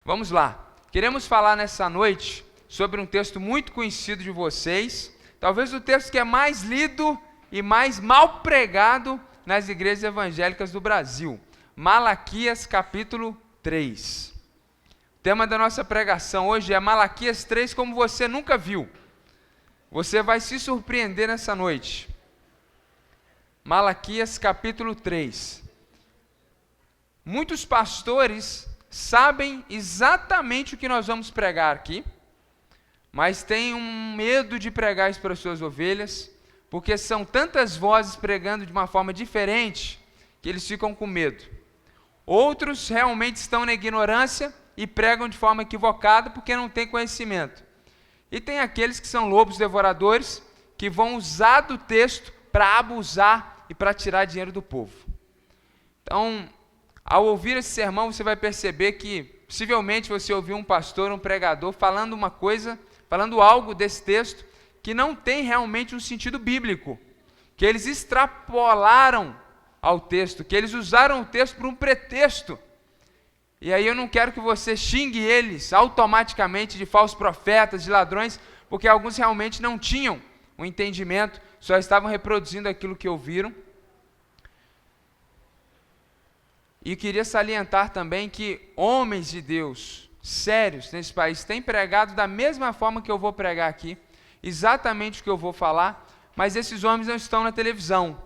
Vamos lá. Queremos falar nessa noite sobre um texto muito conhecido de vocês, talvez o texto que é mais lido e mais mal pregado nas igrejas evangélicas do Brasil. Malaquias capítulo 3. O tema da nossa pregação hoje é Malaquias 3 como você nunca viu. Você vai se surpreender nessa noite. Malaquias capítulo 3. Muitos pastores sabem exatamente o que nós vamos pregar aqui, mas têm um medo de pregar isso para as suas ovelhas, porque são tantas vozes pregando de uma forma diferente, que eles ficam com medo. Outros realmente estão na ignorância e pregam de forma equivocada, porque não têm conhecimento. E tem aqueles que são lobos devoradores, que vão usar do texto para abusar e para tirar dinheiro do povo. Então, ao ouvir esse sermão, você vai perceber que, possivelmente, você ouviu um pastor, um pregador, falando uma coisa, falando algo desse texto, que não tem realmente um sentido bíblico, que eles extrapolaram ao texto, que eles usaram o texto por um pretexto. E aí eu não quero que você xingue eles automaticamente de falsos profetas, de ladrões, porque alguns realmente não tinham um entendimento, só estavam reproduzindo aquilo que ouviram. E queria salientar também que homens de Deus sérios nesse país têm pregado da mesma forma que eu vou pregar aqui, exatamente o que eu vou falar, mas esses homens não estão na televisão.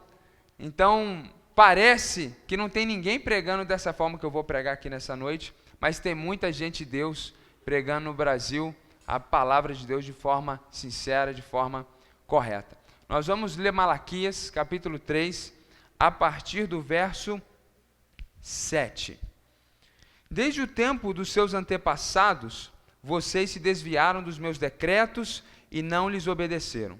Então, parece que não tem ninguém pregando dessa forma que eu vou pregar aqui nessa noite, mas tem muita gente de Deus pregando no Brasil a palavra de Deus de forma sincera, de forma correta. Nós vamos ler Malaquias, capítulo 3, a partir do verso 7. Desde o tempo dos seus antepassados, vocês se desviaram dos meus decretos e não lhes obedeceram.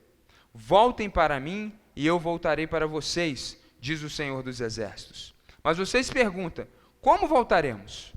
Voltem para mim e eu voltarei para vocês, diz o Senhor dos Exércitos. Mas vocês perguntam, como voltaremos?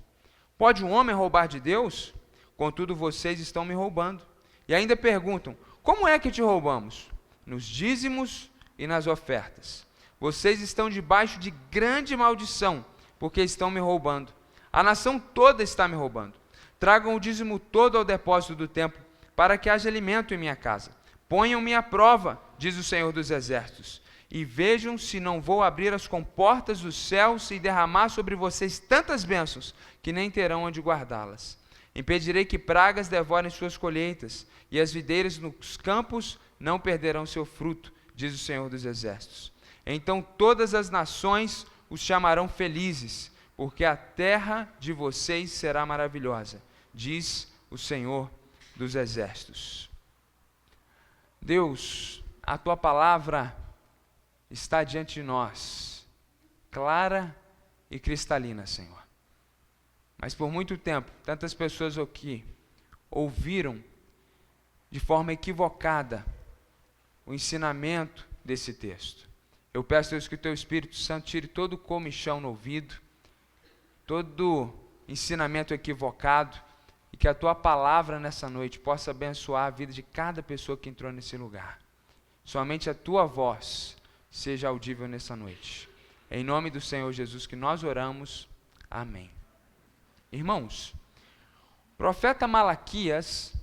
Pode um homem roubar de Deus? Contudo, vocês estão me roubando. E ainda perguntam, como é que te roubamos? Nos dízimos e nas ofertas. Vocês estão debaixo de grande maldição, porque estão me roubando. A nação toda está me roubando. Tragam o dízimo todo ao depósito do templo, para que haja alimento em minha casa. Ponham-me à prova, diz o Senhor dos Exércitos, e vejam se não vou abrir as comportas dos céus e derramar sobre vocês tantas bênçãos, que nem terão onde guardá-las. Impedirei que pragas devorem suas colheitas, e as videiras nos campos não perderão seu fruto, diz o Senhor dos Exércitos. Então todas as nações os chamarão felizes, porque a terra de vocês será maravilhosa, diz o Senhor dos Exércitos. Deus, a tua palavra está diante de nós, clara e cristalina, Senhor. Mas por muito tempo, tantas pessoas aqui ouviram de forma equivocada o ensinamento desse texto. Eu peço, Deus, que o Teu Espírito Santo tire todo o comichão no ouvido, todo ensinamento equivocado, e que a Tua palavra nessa noite possa abençoar a vida de cada pessoa que entrou nesse lugar. Somente a Tua voz seja audível nessa noite. Em nome do Senhor Jesus que nós oramos. Amém. Irmãos, o profeta Malaquias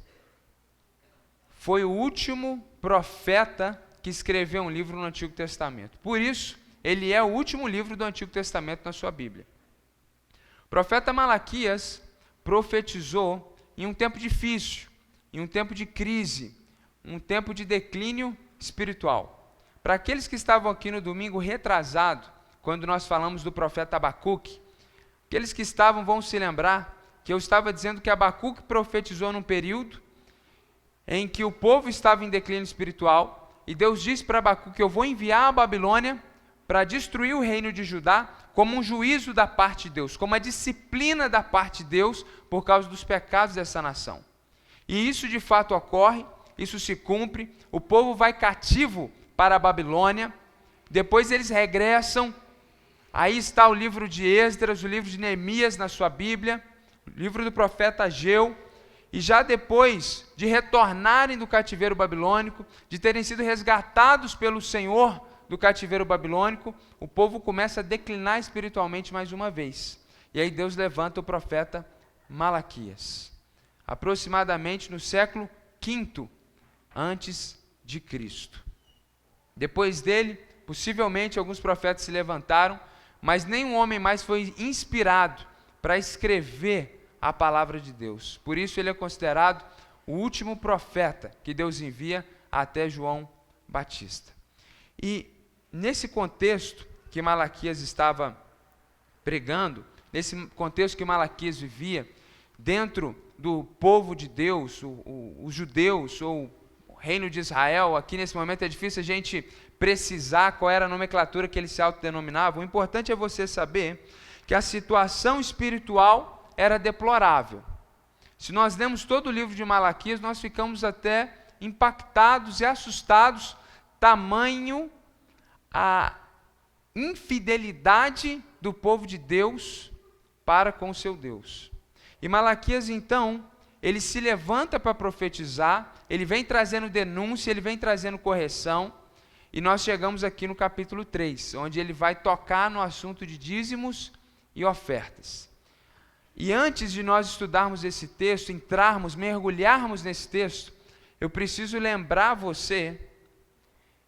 foi o último profeta que escreveu um livro no Antigo Testamento. Por isso, ele é o último livro do Antigo Testamento na sua Bíblia. O profeta Malaquias profetizou em um tempo difícil, em um tempo de crise, um tempo de declínio espiritual. Para aqueles que estavam aqui no domingo retrasado, quando nós falamos do profeta Abacuque, aqueles que estavam vão se lembrar que eu estava dizendo que Abacuque profetizou num período em que o povo estava em declínio espiritual, e Deus disse para Abacuque que eu vou enviar a Babilônia para destruir o reino de Judá como um juízo da parte de Deus, como uma disciplina da parte de Deus por causa dos pecados dessa nação. E isso de fato ocorre, isso se cumpre, o povo vai cativo para a Babilônia, depois eles regressam, aí está o livro de Esdras, o livro de Neemias na sua Bíblia, o livro do profeta Ageu, e já depois de retornarem do cativeiro babilônico, de terem sido resgatados pelo Senhor do cativeiro babilônico, o povo começa a declinar espiritualmente mais uma vez. E aí Deus levanta o profeta Malaquias, aproximadamente no século V antes de Cristo. Depois dele, possivelmente alguns profetas se levantaram, mas nenhum homem mais foi inspirado para escrever a palavra de Deus. Por isso ele é considerado o último profeta que Deus envia até João Batista. E nesse contexto que Malaquias estava pregando, nesse contexto que Malaquias vivia, dentro do povo de Deus, os judeus, ou o reino de Israel, aqui nesse momento é difícil a gente precisar qual era a nomenclatura que eles se autodenominavam. O importante é você saber que a situação espiritual era deplorável. Se nós lemos todo o livro de Malaquias, nós ficamos até impactados e assustados, tamanho a infidelidade do povo de Deus para com o seu Deus. E Malaquias, então, ele se levanta para profetizar, ele vem trazendo denúncia, ele vem trazendo correção, e nós chegamos aqui no capítulo 3, onde ele vai tocar no assunto de dízimos e ofertas. E antes de nós estudarmos esse texto, entrarmos, mergulharmos nesse texto, eu preciso lembrar você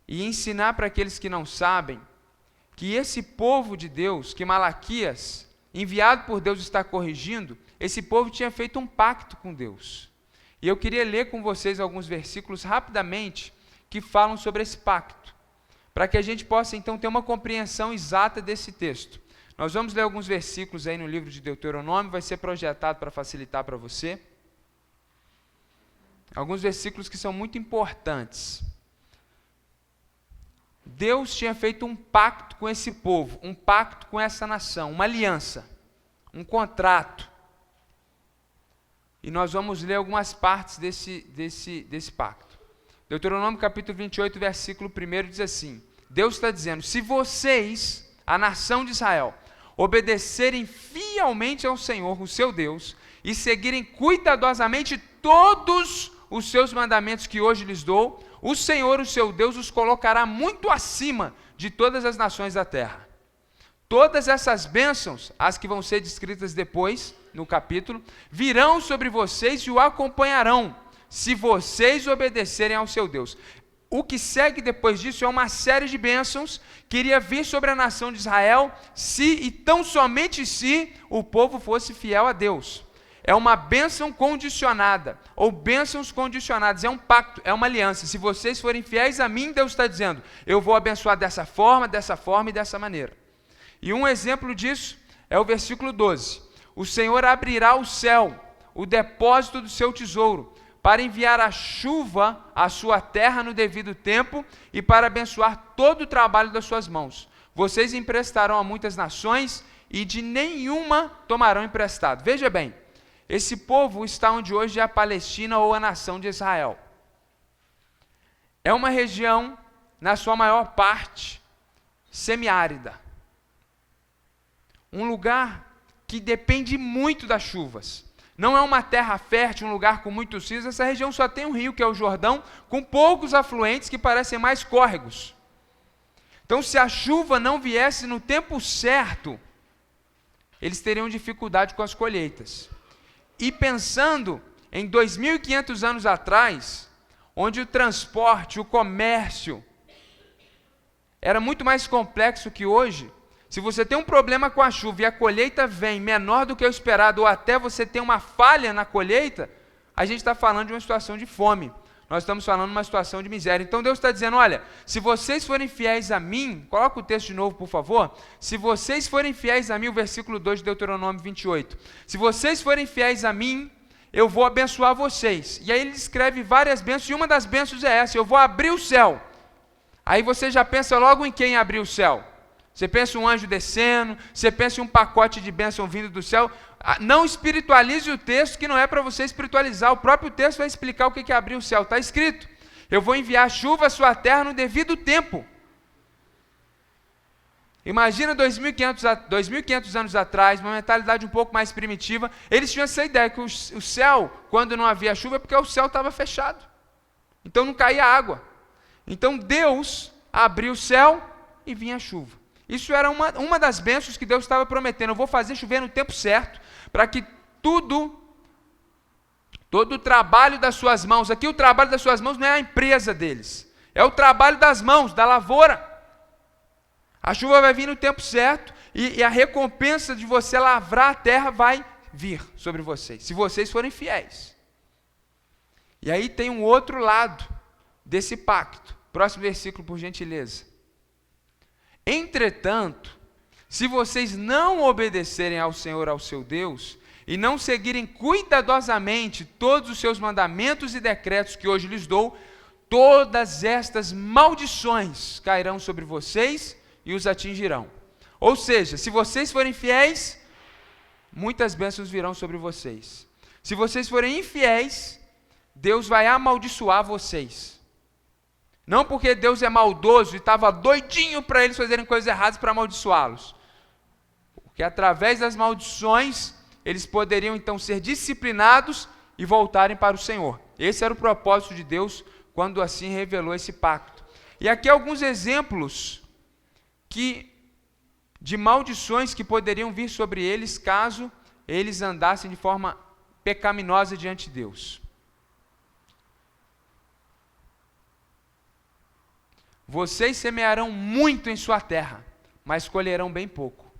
e ensinar para aqueles que não sabem, que esse povo de Deus, que Malaquias, enviado por Deus, está corrigindo, esse povo tinha feito um pacto com Deus. E eu queria ler com vocês alguns versículos rapidamente, que falam sobre esse pacto, para que a gente possa então ter uma compreensão exata desse texto. Nós vamos ler alguns versículos aí no livro de Deuteronômio, vai ser projetado para facilitar para você. Alguns versículos que são muito importantes. Deus tinha feito um pacto com esse povo, um pacto com essa nação, uma aliança, um contrato. E nós vamos ler algumas partes desse pacto. Deuteronômio capítulo 28, versículo 1 diz assim: Deus está dizendo, se vocês, a nação de Israel, obedecerem fielmente ao Senhor, o seu Deus, e seguirem cuidadosamente todos os seus mandamentos que hoje lhes dou, o Senhor, o seu Deus, os colocará muito acima de todas as nações da terra. Todas essas bênçãos, as que vão ser descritas depois, no capítulo, virão sobre vocês e o acompanharão, se vocês obedecerem ao seu Deus. O que segue depois disso é uma série de bênçãos que iria vir sobre a nação de Israel, se e tão somente se o povo fosse fiel a Deus. É uma bênção condicionada, ou bênçãos condicionadas, é um pacto, é uma aliança. Se vocês forem fiéis a mim, Deus está dizendo, eu vou abençoar dessa forma e dessa maneira. E um exemplo disso é o versículo 12. O Senhor abrirá o céu, o depósito do seu tesouro, para enviar a chuva à sua terra no devido tempo e para abençoar todo o trabalho das suas mãos. Vocês emprestarão a muitas nações e de nenhuma tomarão emprestado. Veja bem, esse povo está onde hoje é a Palestina ou a nação de Israel. É uma região, na sua maior parte, semiárida. Um lugar que depende muito das chuvas. Não é uma terra fértil, um lugar com muitos rios. Essa região só tem um rio, que é o Jordão, com poucos afluentes que parecem mais córregos. Então, se a chuva não viesse no tempo certo, eles teriam dificuldade com as colheitas. E pensando em 2.500 anos atrás, onde o transporte, o comércio, era muito mais complexo que hoje, se você tem um problema com a chuva e a colheita vem menor do que o esperado, ou até você tem uma falha na colheita, a gente está falando de uma situação de fome. Nós estamos falando de uma situação de miséria. Então Deus está dizendo, olha, se vocês forem fiéis a mim, coloca o texto de novo, por favor. Se vocês forem fiéis a mim, o versículo 2 de Deuteronômio 28. Se vocês forem fiéis a mim, eu vou abençoar vocês. E aí ele escreve várias bênçãos, e uma das bênçãos é essa, eu vou abrir o céu. Aí você já pensa logo em quem abrir o céu. Você pensa um anjo descendo, você pensa em um pacote de bênção vindo do céu. Não espiritualize o texto, que não é para você espiritualizar. O próprio texto vai explicar o que é abrir o céu. Está escrito, eu vou enviar chuva à sua terra no devido tempo. Imagina 2.500 anos atrás, uma mentalidade um pouco mais primitiva, eles tinham essa ideia que o céu, quando não havia chuva, é porque o céu estava fechado. Então não caía água. Então Deus abriu o céu e vinha a chuva. Isso era uma das bênçãos que Deus estava prometendo. Eu vou fazer chover no tempo certo, para que todo o trabalho das suas mãos. Aqui o trabalho das suas mãos não é a empresa deles, é o trabalho das mãos, da lavoura. A chuva vai vir no tempo certo e a recompensa de você lavrar a terra vai vir sobre vocês, se vocês forem fiéis. E aí tem um outro lado desse pacto. Próximo versículo, por gentileza. Entretanto, se vocês não obedecerem ao Senhor, ao seu Deus, e não seguirem cuidadosamente todos os seus mandamentos e decretos que hoje lhes dou, todas estas maldições cairão sobre vocês e os atingirão. Ou seja, se vocês forem fiéis, muitas bênçãos virão sobre vocês. Se vocês forem infiéis, Deus vai amaldiçoar vocês. Não porque Deus é maldoso e estava doidinho para eles fazerem coisas erradas para amaldiçoá-los. Porque através das maldições, eles poderiam então ser disciplinados e voltarem para o Senhor. Esse era o propósito de Deus quando assim revelou esse pacto. E aqui alguns exemplos de maldições que poderiam vir sobre eles caso eles andassem de forma pecaminosa diante de Deus. Vocês semearão muito em sua terra, mas colherão bem pouco,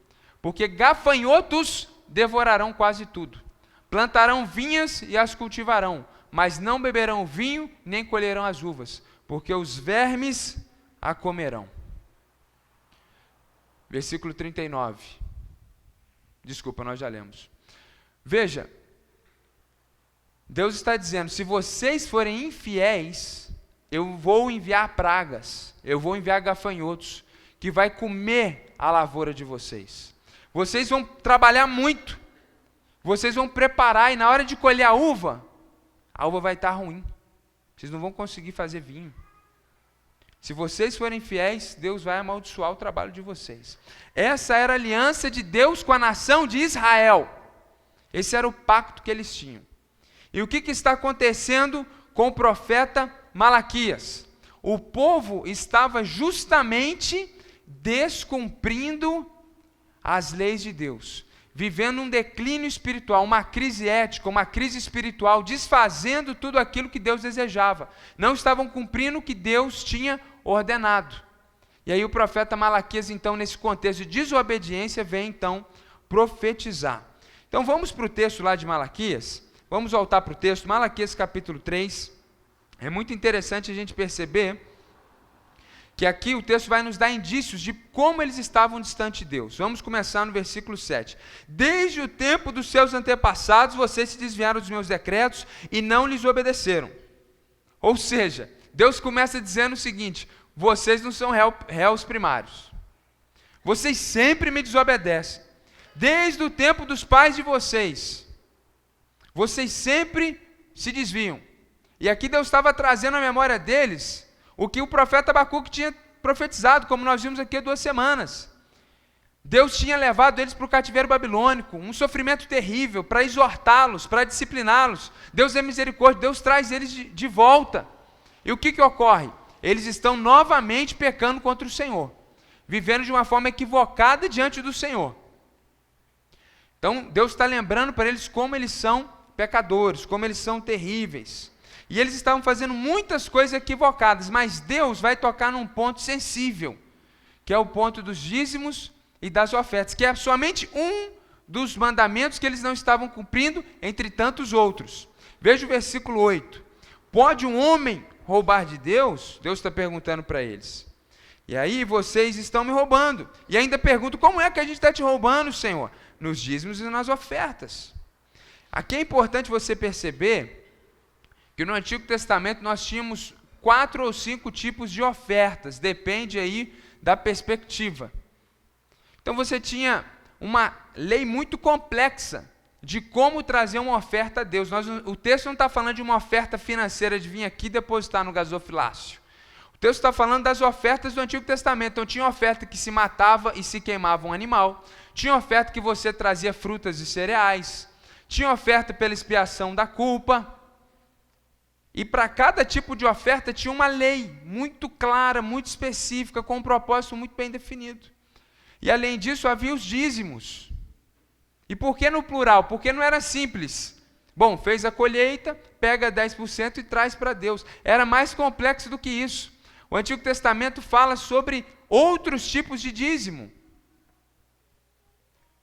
porque gafanhotos devorarão quase tudo. Plantarão vinhas e as cultivarão, mas não beberão vinho, nem colherão as uvas, porque os vermes a comerão. Versículo 39. Desculpa, nós já lemos. Veja, Deus está dizendo, se vocês forem infiéis, eu vou enviar pragas, eu vou enviar gafanhotos, que vai comer a lavoura de vocês. Vocês vão trabalhar muito, vocês vão preparar, e na hora de colher a uva vai estar ruim. Vocês não vão conseguir fazer vinho. Se vocês forem fiéis, Deus vai amaldiçoar o trabalho de vocês. Essa era a aliança de Deus com a nação de Israel. Esse era o pacto que eles tinham. E o que está acontecendo com o profeta Malaquias? O povo estava justamente descumprindo as leis de Deus, vivendo um declínio espiritual, uma crise ética, uma crise espiritual, desfazendo tudo aquilo que Deus desejava. Não estavam cumprindo o que Deus tinha ordenado. E aí o profeta Malaquias, então, nesse contexto de desobediência, vem então profetizar. Então vamos para o texto lá de Malaquias, vamos voltar para o texto, Malaquias capítulo 3, é muito interessante a gente perceber que aqui o texto vai nos dar indícios de como eles estavam distantes de Deus. Vamos começar no versículo 7. Desde o tempo dos seus antepassados, vocês se desviaram dos meus decretos e não lhes obedeceram. Ou seja, Deus começa dizendo o seguinte, vocês não são réus primários. Vocês sempre me desobedecem. Desde o tempo dos pais de vocês, vocês sempre se desviam. E aqui Deus estava trazendo à memória deles o que o profeta Abacuque tinha profetizado, como nós vimos aqui há 2 semanas. Deus tinha levado eles para o cativeiro babilônico, um sofrimento terrível, para exortá-los, para discipliná-los. Deus é misericórdia, Deus traz eles de volta. E o que ocorre? Eles estão novamente pecando contra o Senhor, vivendo de uma forma equivocada diante do Senhor. Então, Deus está lembrando para eles como eles são pecadores, como eles são terríveis. E eles estavam fazendo muitas coisas equivocadas, mas Deus vai tocar num ponto sensível, que é o ponto dos dízimos e das ofertas, que é somente um dos mandamentos que eles não estavam cumprindo, entre tantos outros. Veja o versículo 8. Pode um homem roubar de Deus? Deus está perguntando para eles. E aí vocês estão me roubando. E ainda perguntam, como é que a gente está te roubando, Senhor? Nos dízimos e nas ofertas. Aqui é importante você perceber que no Antigo Testamento nós tínhamos 4 ou 5 tipos de ofertas, depende aí da perspectiva. Então você tinha uma lei muito complexa de como trazer uma oferta a Deus. O texto não está falando de uma oferta financeira de vir aqui depositar no gasofilácio. O texto está falando das ofertas do Antigo Testamento. Então tinha oferta que se matava e se queimava um animal, tinha oferta que você trazia frutas e cereais, tinha oferta pela expiação da culpa. E para cada tipo de oferta tinha uma lei muito clara, muito específica, com um propósito muito bem definido. E além disso havia os dízimos. E por que no plural? Porque não era simples. Bom, fez a colheita, pega 10% e traz para Deus. Era mais complexo do que isso. O Antigo Testamento fala sobre outros tipos de dízimo.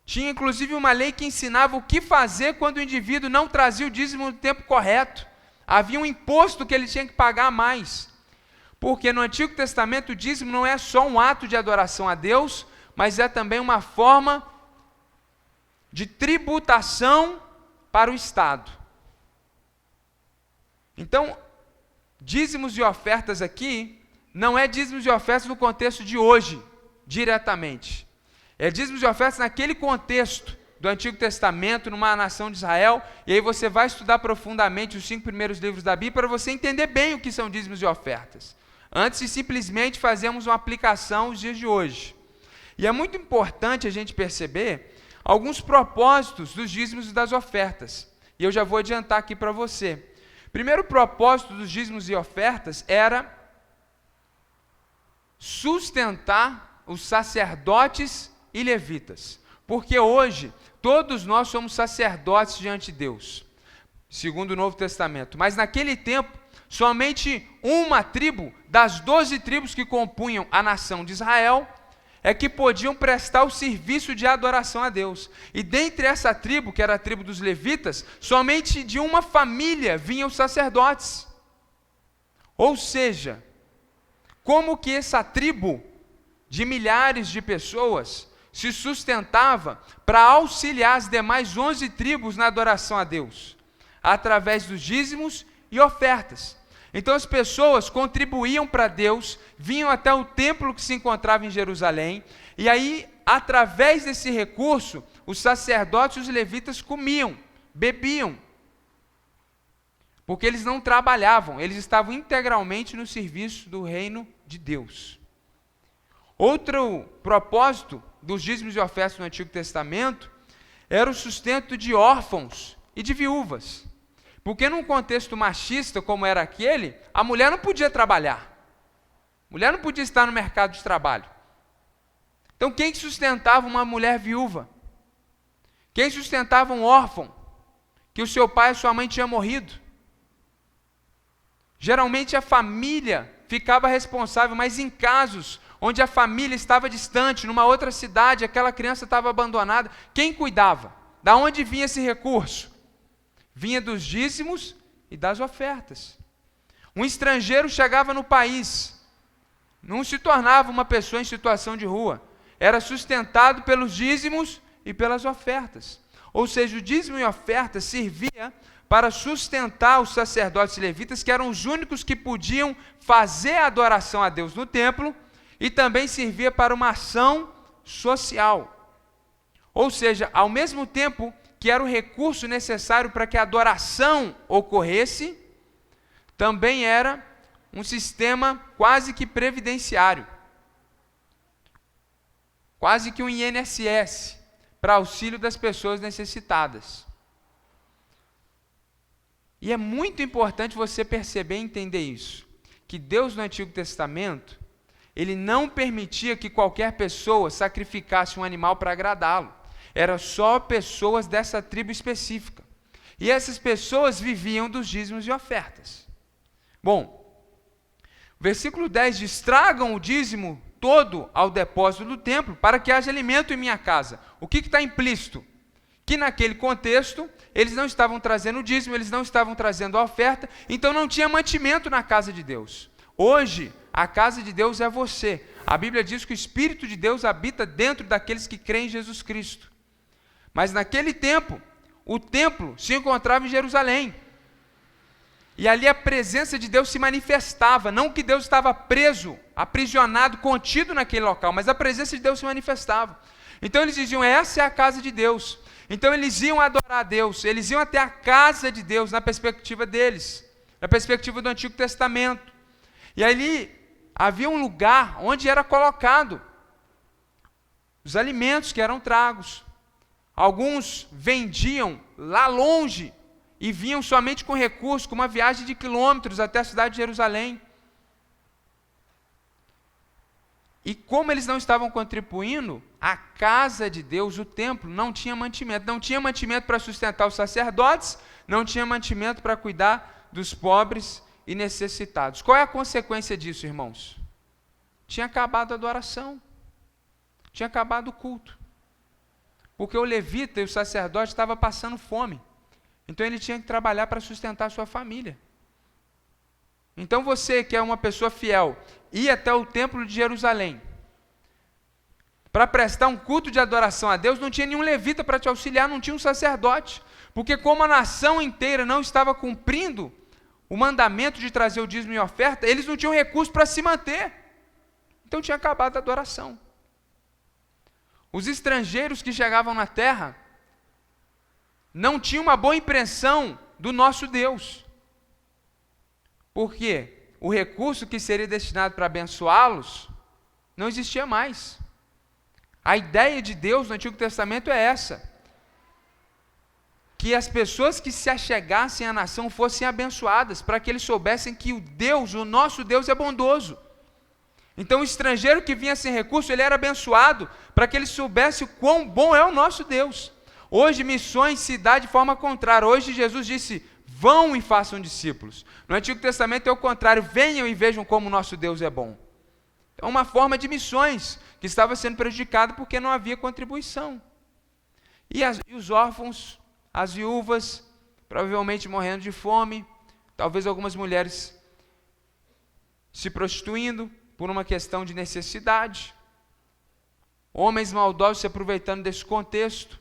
Tinha inclusive uma lei que ensinava o que fazer quando o indivíduo não trazia o dízimo no tempo correto. Havia um imposto que ele tinha que pagar a mais. Porque no Antigo Testamento o dízimo não é só um ato de adoração a Deus, mas é também uma forma de tributação para o Estado. Então, dízimos e ofertas aqui, não é dízimos e ofertas no contexto de hoje, diretamente. É dízimos e ofertas naquele contexto do Antigo Testamento, numa nação de Israel, e aí você vai estudar profundamente os 5 primeiros livros da Bíblia para você entender bem o que são dízimos e ofertas, antes de simplesmente fazermos uma aplicação nos dias de hoje. E é muito importante a gente perceber alguns propósitos dos dízimos e das ofertas, e eu já vou adiantar aqui para você. Primeiro propósito dos dízimos e ofertas era sustentar os sacerdotes e levitas, porque hoje todos nós somos sacerdotes diante de Deus, segundo o Novo Testamento, mas naquele tempo somente uma tribo das 12 tribos que compunham a nação de Israel é que podiam prestar o serviço de adoração a Deus. E dentre essa tribo, que era a tribo dos levitas, somente de uma família vinham os sacerdotes. Ou seja, como que essa tribo de milhares de pessoas se sustentava para auxiliar as demais 11 tribos na adoração a Deus, através dos dízimos e ofertas. Então as pessoas contribuíam para Deus, vinham até o templo que se encontrava em Jerusalém, e aí, através desse recurso, os sacerdotes e os levitas comiam, bebiam, porque eles não trabalhavam, eles estavam integralmente no serviço do reino de Deus. Outro propósito dos dízimos e ofertas no Antigo Testamento era o sustento de órfãos e de viúvas. Porque num contexto machista como era aquele, a mulher não podia trabalhar. A mulher não podia estar no mercado de trabalho. Então quem sustentava uma mulher viúva? Quem sustentava um órfão que o seu pai e sua mãe tinham morrido? Geralmente a família ficava responsável, mas em casos onde a família estava distante, numa outra cidade, aquela criança estava abandonada, quem cuidava? Da onde vinha esse recurso? Vinha dos dízimos e das ofertas. Um estrangeiro chegava no país, não se tornava uma pessoa em situação de rua, era sustentado pelos dízimos e pelas ofertas. Ou seja, o dízimo e oferta servia para sustentar os sacerdotes e levitas, que eram os únicos que podiam fazer a adoração a Deus no templo, e também servia para uma ação social. Ou seja, ao mesmo tempo que era o recurso necessário para que a adoração ocorresse, também era um sistema quase que previdenciário, quase que um INSS, para auxílio das pessoas necessitadas. E é muito importante você perceber e entender isso, que Deus no Antigo Testamento, Ele não permitia que qualquer pessoa sacrificasse um animal para agradá-lo. Era só pessoas dessa tribo específica. E essas pessoas viviam dos dízimos e ofertas. Bom, o versículo 10 diz: tragam o dízimo todo ao depósito do templo, para que haja alimento em minha casa. O que está implícito? Que naquele contexto, eles não estavam trazendo o dízimo, eles não estavam trazendo a oferta, então não tinha mantimento na casa de Deus. Hoje, a casa de Deus é você. A Bíblia diz que o Espírito de Deus habita dentro daqueles que creem em Jesus Cristo. Mas naquele tempo, o templo se encontrava em Jerusalém. E ali a presença de Deus se manifestava, não que Deus estava preso, aprisionado, contido naquele local, mas a presença de Deus se manifestava. Então eles diziam: essa é a casa de Deus. Então eles iam adorar a Deus, eles iam até a casa de Deus, na perspectiva deles, na perspectiva do Antigo Testamento. E ali havia um lugar onde era colocado os alimentos que eram tragos. Alguns vendiam lá longe e vinham somente com recursos, com uma viagem de quilômetros até a cidade de Jerusalém. E como eles não estavam contribuindo, a casa de Deus, o templo, não tinha mantimento. Não tinha mantimento para sustentar os sacerdotes, não tinha mantimento para cuidar dos pobres e necessitados. Qual é a consequência disso, irmãos? Tinha acabado a adoração, tinha acabado o culto. Porque o levita e o sacerdote estavam passando fome. Então ele tinha que trabalhar para sustentar a sua família. Então você, que é uma pessoa fiel, ia até o templo de Jerusalém para prestar um culto de adoração a Deus, não tinha nenhum levita para te auxiliar, não tinha um sacerdote. Porque como a nação inteira não estava cumprindo o mandamento de trazer o dízimo e oferta, eles não tinham recurso para se manter. Então tinha acabado a adoração. Os estrangeiros que chegavam na terra não tinham uma boa impressão do nosso Deus. Porque o recurso que seria destinado para abençoá-los não existia mais. A ideia de Deus no Antigo Testamento é essa: que as pessoas que se achegassem à nação fossem abençoadas, para que eles soubessem que o nosso Deus é bondoso. Então o estrangeiro que vinha sem recurso, ele era abençoado, para que ele soubesse o quão bom é o nosso Deus. Hoje missões se dá de forma contrária. Hoje Jesus disse: vão e façam discípulos. No Antigo Testamento é o contrário: venham e vejam como o nosso Deus é bom. É uma forma de missões que estava sendo prejudicada porque não havia contribuição. E os órfãos, as viúvas, provavelmente morrendo de fome, talvez algumas mulheres se prostituindo por uma questão de necessidade, homens maldosos se aproveitando desse contexto,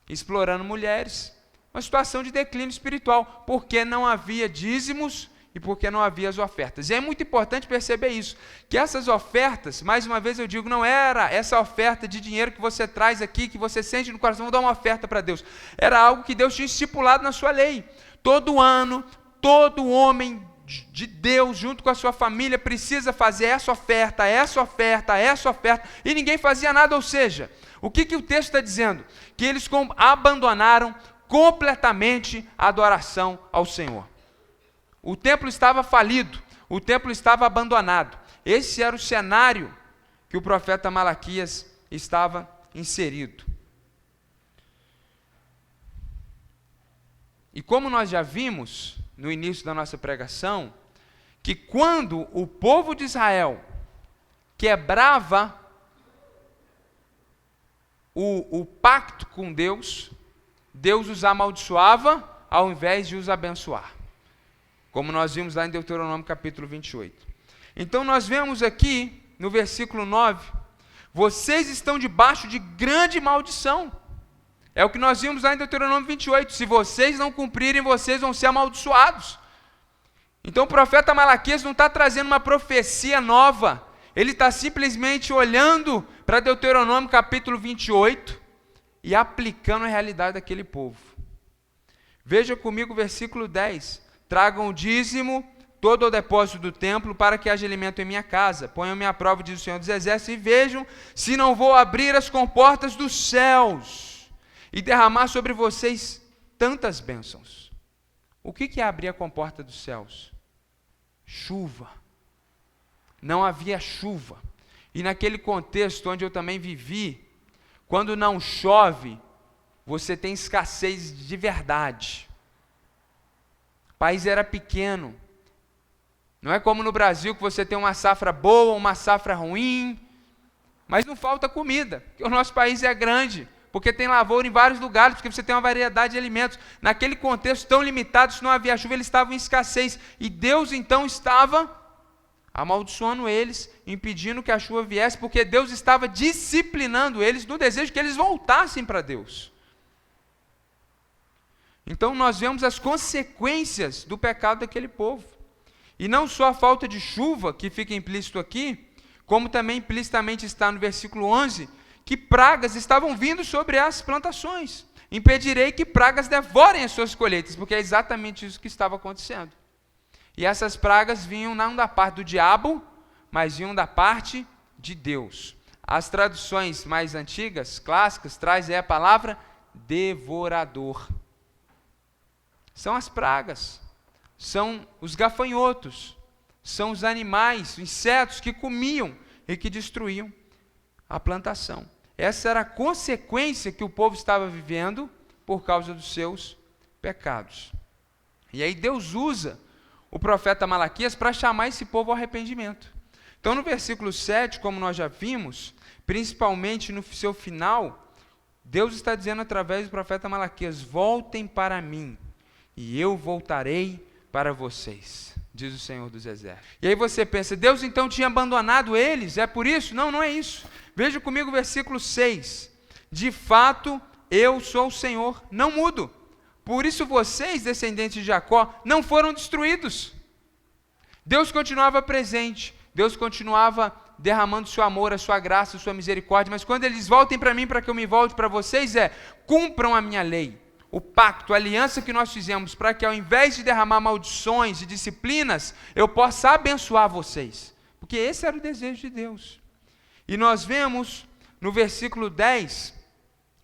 explorando mulheres, uma situação de declínio espiritual, porque não havia dízimos e porque não havia as ofertas. E é muito importante perceber isso, que essas ofertas, mais uma vez eu digo, não era essa oferta de dinheiro que você traz aqui, que você sente no coração, vou dar uma oferta para Deus. Era algo que Deus tinha estipulado na sua lei. Todo ano, todo homem de Deus, junto com a sua família, precisa fazer essa oferta, essa oferta, essa oferta, e ninguém fazia nada. Ou seja, o que o texto está dizendo? Que eles abandonaram completamente a adoração ao Senhor. O templo estava falido, o templo estava abandonado. Esse era o cenário que o profeta Malaquias estava inserido. E como nós já vimos no início da nossa pregação, que quando o povo de Israel quebrava o pacto com Deus, Deus os amaldiçoava ao invés de os abençoar. Como nós vimos lá em Deuteronômio capítulo 28. Então nós vemos aqui, no versículo 9, vocês estão debaixo de grande maldição. É o que nós vimos lá em Deuteronômio 28. Se vocês não cumprirem, vocês vão ser amaldiçoados. Então o profeta Malaquias não está trazendo uma profecia nova. Ele está simplesmente olhando para Deuteronômio capítulo 28 e aplicando a realidade daquele povo. Veja comigo o versículo 10. Tragam o dízimo, todo o depósito do templo, para que haja alimento em minha casa. Ponham-me à prova, diz o Senhor dos Exércitos, e vejam se não vou abrir as comportas dos céus e derramar sobre vocês tantas bênçãos. O que é abrir a comporta dos céus? Chuva. Não havia chuva. E naquele contexto onde eu também vivi, quando não chove, você tem escassez de verdade. O país era pequeno. Não é como no Brasil que você tem uma safra boa, uma safra ruim, mas não falta comida, porque o nosso país é grande, porque tem lavoura em vários lugares, porque você tem uma variedade de alimentos. Naquele contexto tão limitado, se não havia chuva, eles estavam em escassez, e Deus então estava amaldiçoando eles, impedindo que a chuva viesse, porque Deus estava disciplinando eles no desejo que eles voltassem para Deus. Então nós vemos as consequências do pecado daquele povo. E não só a falta de chuva, que fica implícito aqui, como também implicitamente está no versículo 11, que pragas estavam vindo sobre as plantações. Impedirei que pragas devorem as suas colheitas, porque é exatamente isso que estava acontecendo. E essas pragas vinham não da parte do diabo, mas vinham da parte de Deus. As traduções mais antigas, clássicas, trazem a palavra devorador. São as pragas, são os gafanhotos, são os animais, os insetos que comiam e que destruíam a plantação. Essa era a consequência que o povo estava vivendo por causa dos seus pecados. E aí Deus usa o profeta Malaquias para chamar esse povo ao arrependimento. Então, no versículo 7, como nós já vimos, principalmente no seu final, Deus está dizendo através do profeta Malaquias: voltem para mim, e eu voltarei para vocês, diz o Senhor dos Exércitos. E aí você pensa, Deus então tinha abandonado eles, é por isso? Não, não é isso. Veja comigo o versículo 6. De fato, eu sou o Senhor, não mudo. Por isso vocês, descendentes de Jacó, não foram destruídos. Deus continuava presente, Deus continuava derramando seu amor, a sua graça, a sua misericórdia, mas quando eles voltem para mim, para que eu me volte para vocês, cumpram a minha lei, o pacto, a aliança que nós fizemos, para que ao invés de derramar maldições e disciplinas, eu possa abençoar vocês, porque esse era o desejo de Deus. E nós vemos no versículo 10,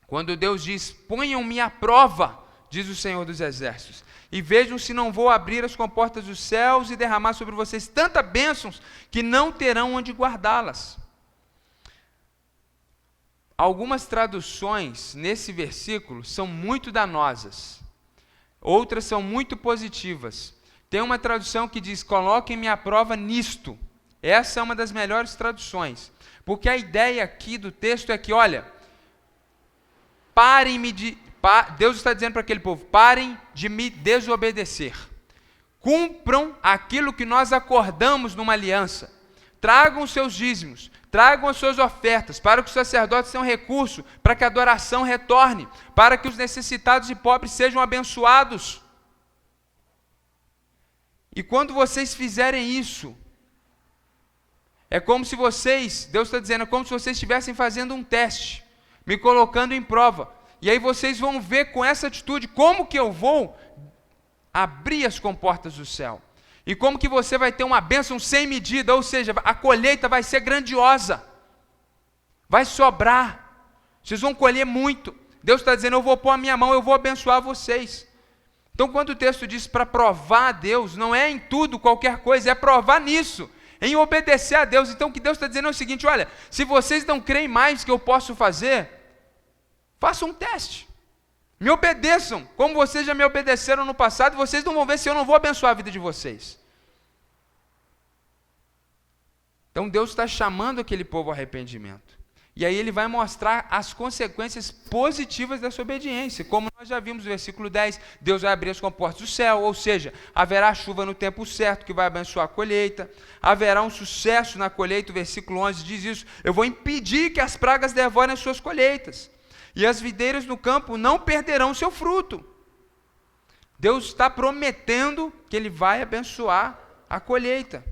quando Deus diz: ponham-me à prova, diz o Senhor dos Exércitos, e vejam se não vou abrir as comportas dos céus e derramar sobre vocês tantas bênçãos que não terão onde guardá-las. Algumas traduções nesse versículo são muito danosas, outras são muito positivas. Tem uma tradução que diz: coloquem-me à prova nisto. Essa é uma das melhores traduções, porque a ideia aqui do texto é que, olha, Deus está dizendo para aquele povo: parem de me desobedecer, cumpram aquilo que nós acordamos numa aliança, tragam os seus dízimos, tragam as suas ofertas, para que os sacerdotes tenham recurso, para que a adoração retorne, para que os necessitados e pobres sejam abençoados. E quando vocês fizerem isso, é como se vocês, Deus está dizendo, é como se vocês estivessem fazendo um teste, me colocando em prova. E aí vocês vão ver com essa atitude como que eu vou abrir as comportas do céu. E como que você vai ter uma bênção sem medida, ou seja, a colheita vai ser grandiosa. Vai sobrar. Vocês vão colher muito. Deus está dizendo: eu vou pôr a minha mão, eu vou abençoar vocês. Então, quando o texto diz para provar a Deus, não é em tudo, qualquer coisa, é provar nisso, em obedecer a Deus. Então, o que Deus está dizendo é o seguinte: olha, se vocês não creem mais que eu posso fazer, façam um teste, me obedeçam, como vocês já me obedeceram no passado, vocês não vão ver se eu não vou abençoar a vida de vocês. Então Deus está chamando aquele povo ao arrependimento, e aí Ele vai mostrar as consequências positivas dessa obediência, como nós já vimos no versículo 10, Deus vai abrir as comportas do céu, ou seja, haverá chuva no tempo certo, que vai abençoar a colheita, haverá um sucesso na colheita, o versículo 11 diz isso: eu vou impedir que as pragas devorem as suas colheitas, e as videiras no campo não perderão seu fruto. Deus está prometendo que Ele vai abençoar a colheita.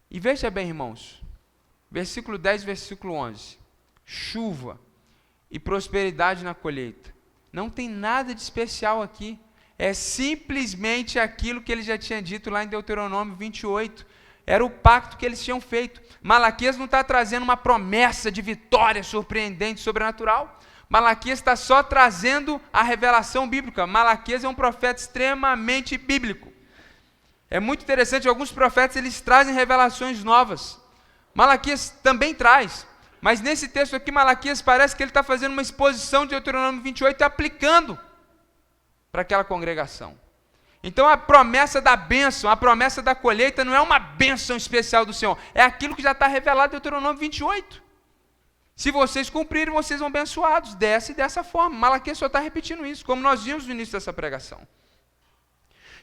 E veja bem, irmãos, versículo 10, versículo 11, chuva e prosperidade na colheita, não tem nada de especial aqui, é simplesmente aquilo que Ele já tinha dito lá em Deuteronômio 28, era o pacto que eles tinham feito. Malaquias não está trazendo uma promessa de vitória surpreendente, sobrenatural. Malaquias está só trazendo a revelação bíblica. Malaquias é um profeta extremamente bíblico. É muito interessante, alguns profetas eles trazem revelações novas. Malaquias também traz, mas nesse texto aqui, Malaquias parece que ele está fazendo uma exposição de Deuteronômio 28 e aplicando para aquela congregação. Então a promessa da bênção, a promessa da colheita não é uma bênção especial do Senhor, é aquilo que já está revelado em Deuteronômio 28. Se vocês cumprirem, vocês vão abençoados, dessa e dessa forma. Malaquias só está repetindo isso, como nós vimos no início dessa pregação.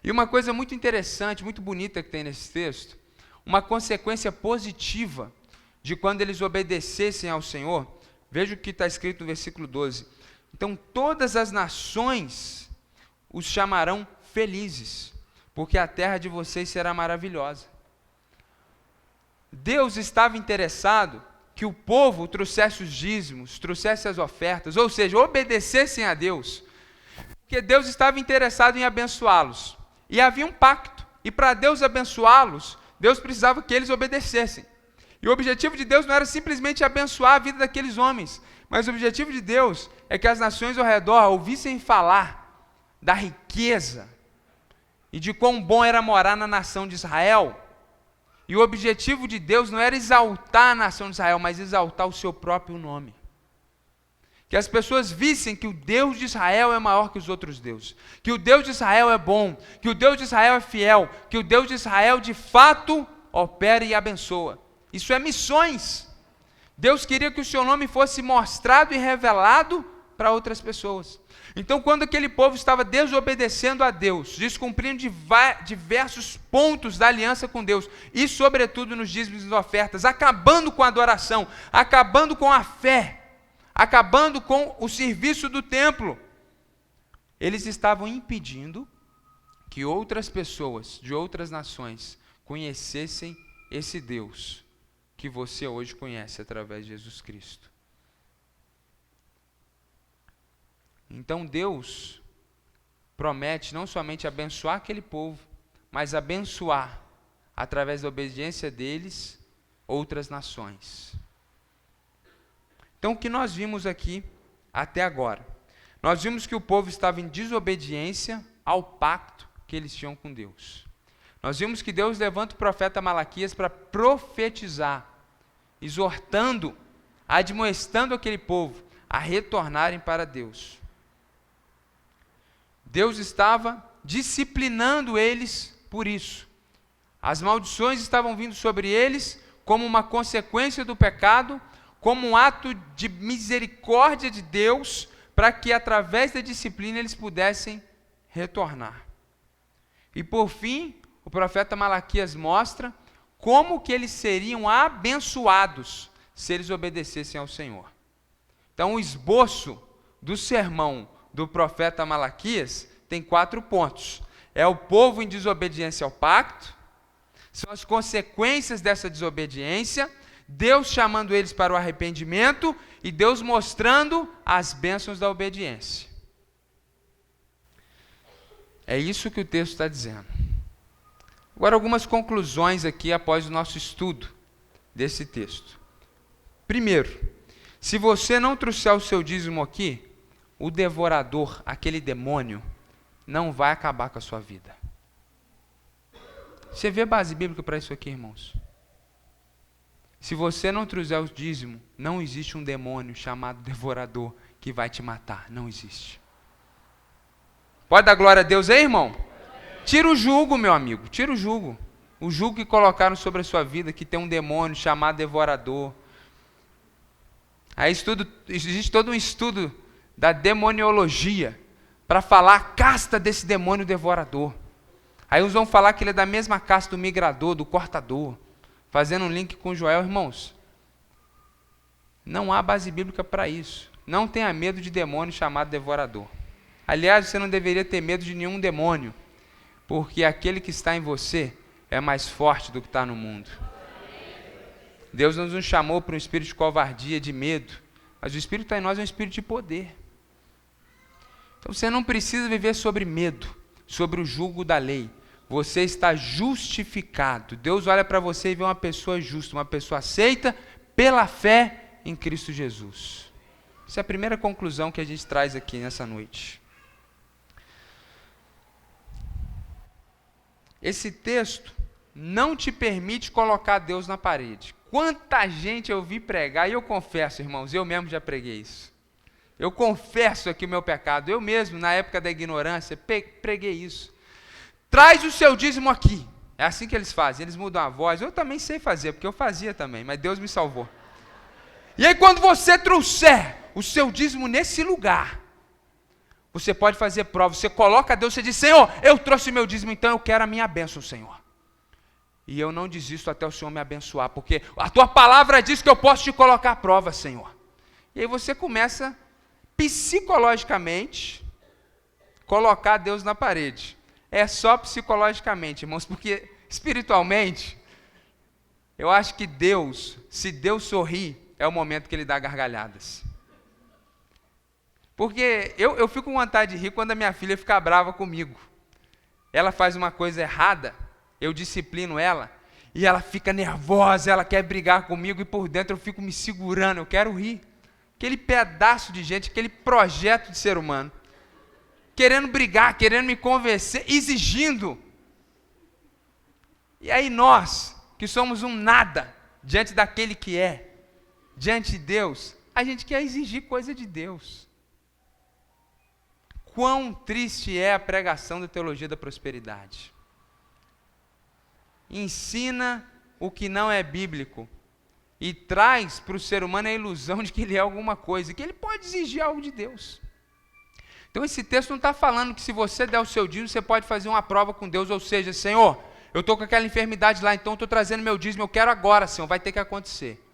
E uma coisa muito interessante, muito bonita que tem nesse texto, uma consequência positiva de quando eles obedecessem ao Senhor, veja o que está escrito no versículo 12. Então todas as nações os chamarão felizes, porque a terra de vocês será maravilhosa. Deus estava interessado que o povo trouxesse os dízimos, trouxesse as ofertas, ou seja, obedecessem a Deus, porque Deus estava interessado em abençoá-los, e havia um pacto, e para Deus abençoá-los, Deus precisava que eles obedecessem, e o objetivo de Deus não era simplesmente abençoar a vida daqueles homens, mas o objetivo de Deus é que as nações ao redor ouvissem falar da riqueza, e de quão bom era morar na nação de Israel, E o objetivo de Deus não era exaltar a nação de Israel, mas exaltar o seu próprio nome. Que as pessoas vissem que o Deus de Israel é maior que os outros deuses, que o Deus de Israel é bom, que o Deus de Israel é fiel, que o Deus de Israel de fato opera e abençoa. Isso é missões. Deus queria que o seu nome fosse mostrado e revelado para outras pessoas. Então, quando aquele povo estava desobedecendo a Deus, descumprindo diversos pontos da aliança com Deus, e sobretudo nos dízimos e ofertas, acabando com a adoração, acabando com a fé, acabando com o serviço do templo, eles estavam impedindo que outras pessoas de outras nações conhecessem esse Deus que você hoje conhece através de Jesus Cristo. Então Deus promete não somente abençoar aquele povo, mas abençoar, através da obediência deles, outras nações. Então, o que nós vimos aqui até agora? Nós vimos que o povo estava em desobediência ao pacto que eles tinham com Deus. Nós vimos que Deus levanta o profeta Malaquias para profetizar, exortando, admoestando aquele povo a retornarem para Deus. Deus estava disciplinando eles por isso. As maldições estavam vindo sobre eles como uma consequência do pecado, como um ato de misericórdia de Deus, para que através da disciplina eles pudessem retornar. E por fim, o profeta Malaquias mostra como que eles seriam abençoados se eles obedecessem ao Senhor. Então, o esboço do sermão do profeta Malaquias tem 4 pontos. É o povo em desobediência ao pacto, são as consequências dessa desobediência, Deus chamando eles para o arrependimento e Deus mostrando as bênçãos da obediência. É isso que o texto está dizendo. Agora, algumas conclusões aqui após o nosso estudo desse texto. Primeiro, se você não trouxer o seu dízimo aqui, o devorador, aquele demônio, não vai acabar com a sua vida. Você vê base bíblica para isso aqui, irmãos? Se você não trouxer o dízimo, não existe um demônio chamado devorador que vai te matar. Não existe. Pode dar glória a Deus aí, irmão? Tira o jugo, meu amigo. Tira o jugo. O jugo que colocaram sobre a sua vida, que tem um demônio chamado devorador. Aí existe todo um estudo da demoniologia para falar a casta desse demônio devorador. Aí uns vão falar que ele é da mesma casta do migrador, do cortador. Fazendo um link com Joel, irmãos. Não há base bíblica para isso. Não tenha medo de demônio chamado devorador. Aliás, você não deveria ter medo de nenhum demônio, porque aquele que está em você é mais forte do que está no mundo. Deus não nos chamou para um espírito de covardia, de medo, mas o espírito que está em nós é um espírito de poder. Então você não precisa viver sobre medo, sobre o jugo da lei. Você está justificado. Deus olha para você e vê uma pessoa justa, uma pessoa aceita pela fé em Cristo Jesus. Essa é a primeira conclusão que a gente traz aqui nessa noite. Esse texto não te permite colocar Deus na parede. Quanta gente eu vi pregar, e eu confesso, irmãos, eu mesmo já preguei isso. Eu confesso aqui o meu pecado. Eu mesmo, na época da ignorância, preguei isso. Traz o seu dízimo aqui. É assim que eles fazem, eles mudam a voz. Eu também sei fazer, porque eu fazia também, mas Deus me salvou. E aí quando você trouxer o seu dízimo nesse lugar, você pode fazer prova, você coloca a Deus, você diz, Senhor, eu trouxe meu dízimo, então eu quero a minha bênção, Senhor. E eu não desisto até o Senhor me abençoar, porque a tua palavra diz que eu posso te colocar à prova, Senhor. E aí você começa, psicologicamente, colocar Deus na parede. É só psicologicamente, irmãos, porque espiritualmente, eu acho que Deus, se Deus sorrir, é o momento que Ele dá gargalhadas. Porque eu fico com vontade de rir quando a minha filha fica brava comigo. Ela faz uma coisa errada, eu disciplino ela, e ela fica nervosa, ela quer brigar comigo, e por dentro eu fico me segurando, eu quero rir. Aquele pedaço de gente, aquele projeto de ser humano, querendo brigar, querendo me convencer, exigindo. E aí nós, que somos um nada diante daquele que é, diante de Deus, a gente quer exigir coisa de Deus. Quão triste é a pregação da teologia da prosperidade. Ensina o que não é bíblico e traz para o ser humano a ilusão de que ele é alguma coisa, que ele pode exigir algo de Deus. Então esse texto não está falando que se você der o seu dízimo, você pode fazer uma prova com Deus, ou seja, Senhor, eu estou com aquela enfermidade lá, então estou trazendo meu dízimo, eu quero agora, Senhor, vai ter que acontecer.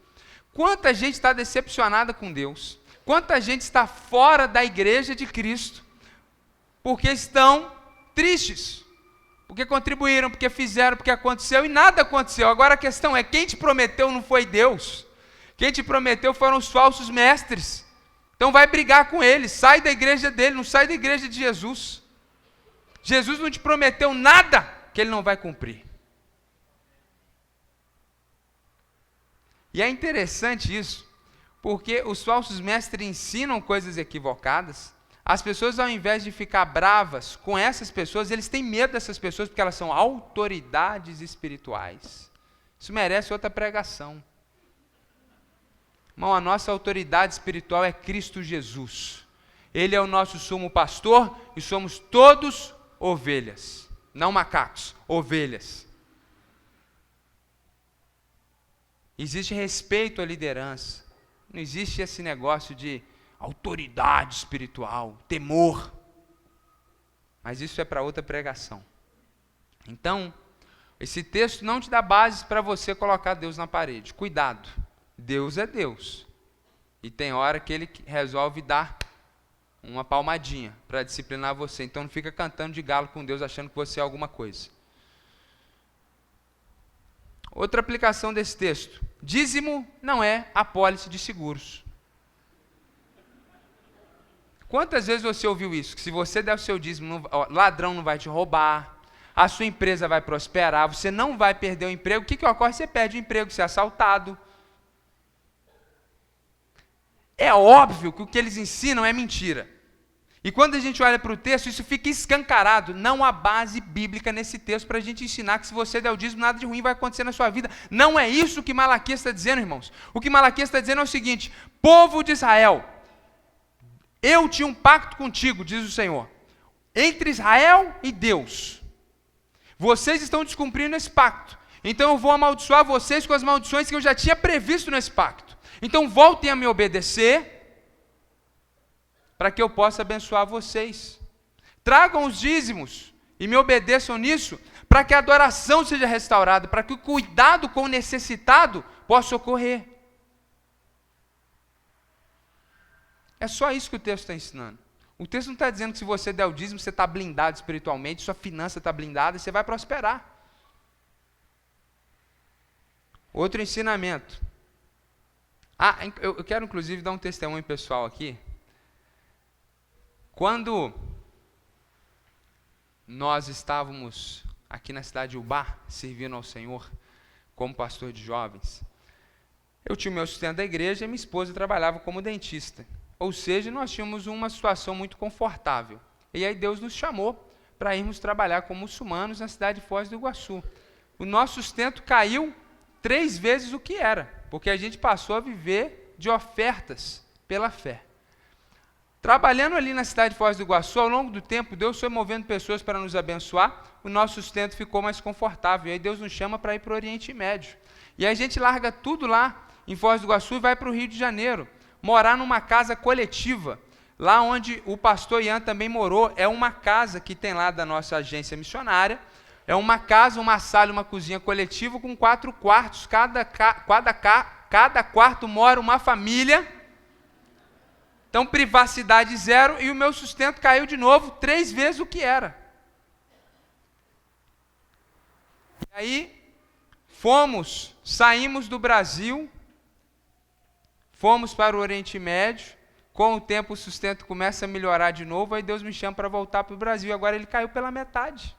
Quanta gente está decepcionada com Deus, quanta gente está fora da igreja de Cristo, porque estão tristes, porque contribuíram, porque fizeram, porque aconteceu e nada aconteceu. Agora a questão é, quem te prometeu não foi Deus, quem te prometeu foram os falsos mestres. Então vai brigar com eles, sai da igreja dele, não sai da igreja de Jesus. Jesus não te prometeu nada que ele não vai cumprir. E é interessante isso, porque os falsos mestres ensinam coisas equivocadas. As pessoas, ao invés de ficar bravas com essas pessoas, eles têm medo dessas pessoas porque elas são autoridades espirituais. Isso merece outra pregação. Irmão, a nossa autoridade espiritual é Cristo Jesus. Ele é o nosso sumo pastor e somos todos ovelhas. Não macacos, ovelhas. Existe respeito à liderança. Não existe esse negócio de autoridade espiritual, temor. Mas isso é para outra pregação. Então, esse texto não te dá base para você colocar Deus na parede. Cuidado. Deus é Deus. E tem hora que Ele resolve dar uma palmadinha para disciplinar você. Então não fica cantando de galo com Deus achando que você é alguma coisa. Outra aplicação desse texto. Dízimo não é apólice de seguros. Quantas vezes você ouviu isso? Que se você der o seu dízimo, ladrão não vai te roubar, a sua empresa vai prosperar, você não vai perder o emprego. O que ocorre? Você perde o emprego, você é assaltado. É óbvio que o que eles ensinam é mentira. E quando a gente olha para o texto, isso fica escancarado. Não há base bíblica nesse texto para a gente ensinar que se você der o dízimo, nada de ruim vai acontecer na sua vida. Não é isso que Malaquias está dizendo, irmãos. O que Malaquias está dizendo é o seguinte: povo de Israel, eu tinha um pacto contigo, diz o Senhor, entre Israel e Deus. Vocês estão descumprindo esse pacto. Então eu vou amaldiçoar vocês com as maldições que eu já tinha previsto nesse pacto. Então voltem a me obedecer, para que eu possa abençoar vocês. Tragam os dízimos e me obedeçam nisso, para que a adoração seja restaurada, para que o cuidado com o necessitado possa ocorrer. É só isso que o texto está ensinando. O texto não está dizendo que se você der o dízimo, você está blindado espiritualmente, sua finança está blindada e você vai prosperar. Outro ensinamento. Eu quero inclusive dar um testemunho pessoal aqui. Quando nós estávamos aqui na cidade de Ubá, servindo ao Senhor como pastor de jovens, eu tinha o meu sustento da igreja e minha esposa trabalhava como dentista. Ou seja, nós tínhamos uma situação muito confortável. E aí Deus nos chamou para irmos trabalhar como muçulmanos na cidade de Foz do Iguaçu. O nosso sustento caiu 3 vezes o que era, porque a gente passou a viver de ofertas pela fé. Trabalhando ali na cidade de Foz do Iguaçu, ao longo do tempo, Deus foi movendo pessoas para nos abençoar, o nosso sustento ficou mais confortável. E aí Deus nos chama para ir para o Oriente Médio. E aí a gente larga tudo lá em Foz do Iguaçu e vai para o Rio de Janeiro, morar numa casa coletiva, lá onde o pastor Ian também morou. É uma casa que tem lá da nossa agência missionária, é uma casa, uma sala e uma cozinha coletiva com 4 quartos, cada quarto mora uma família. Então, privacidade zero, e o meu sustento caiu de novo 3 vezes o que era. E aí, saímos do Brasil, fomos para o Oriente Médio, com o tempo o sustento começa a melhorar de novo, aí Deus me chama para voltar para o Brasil, agora ele caiu pela metade.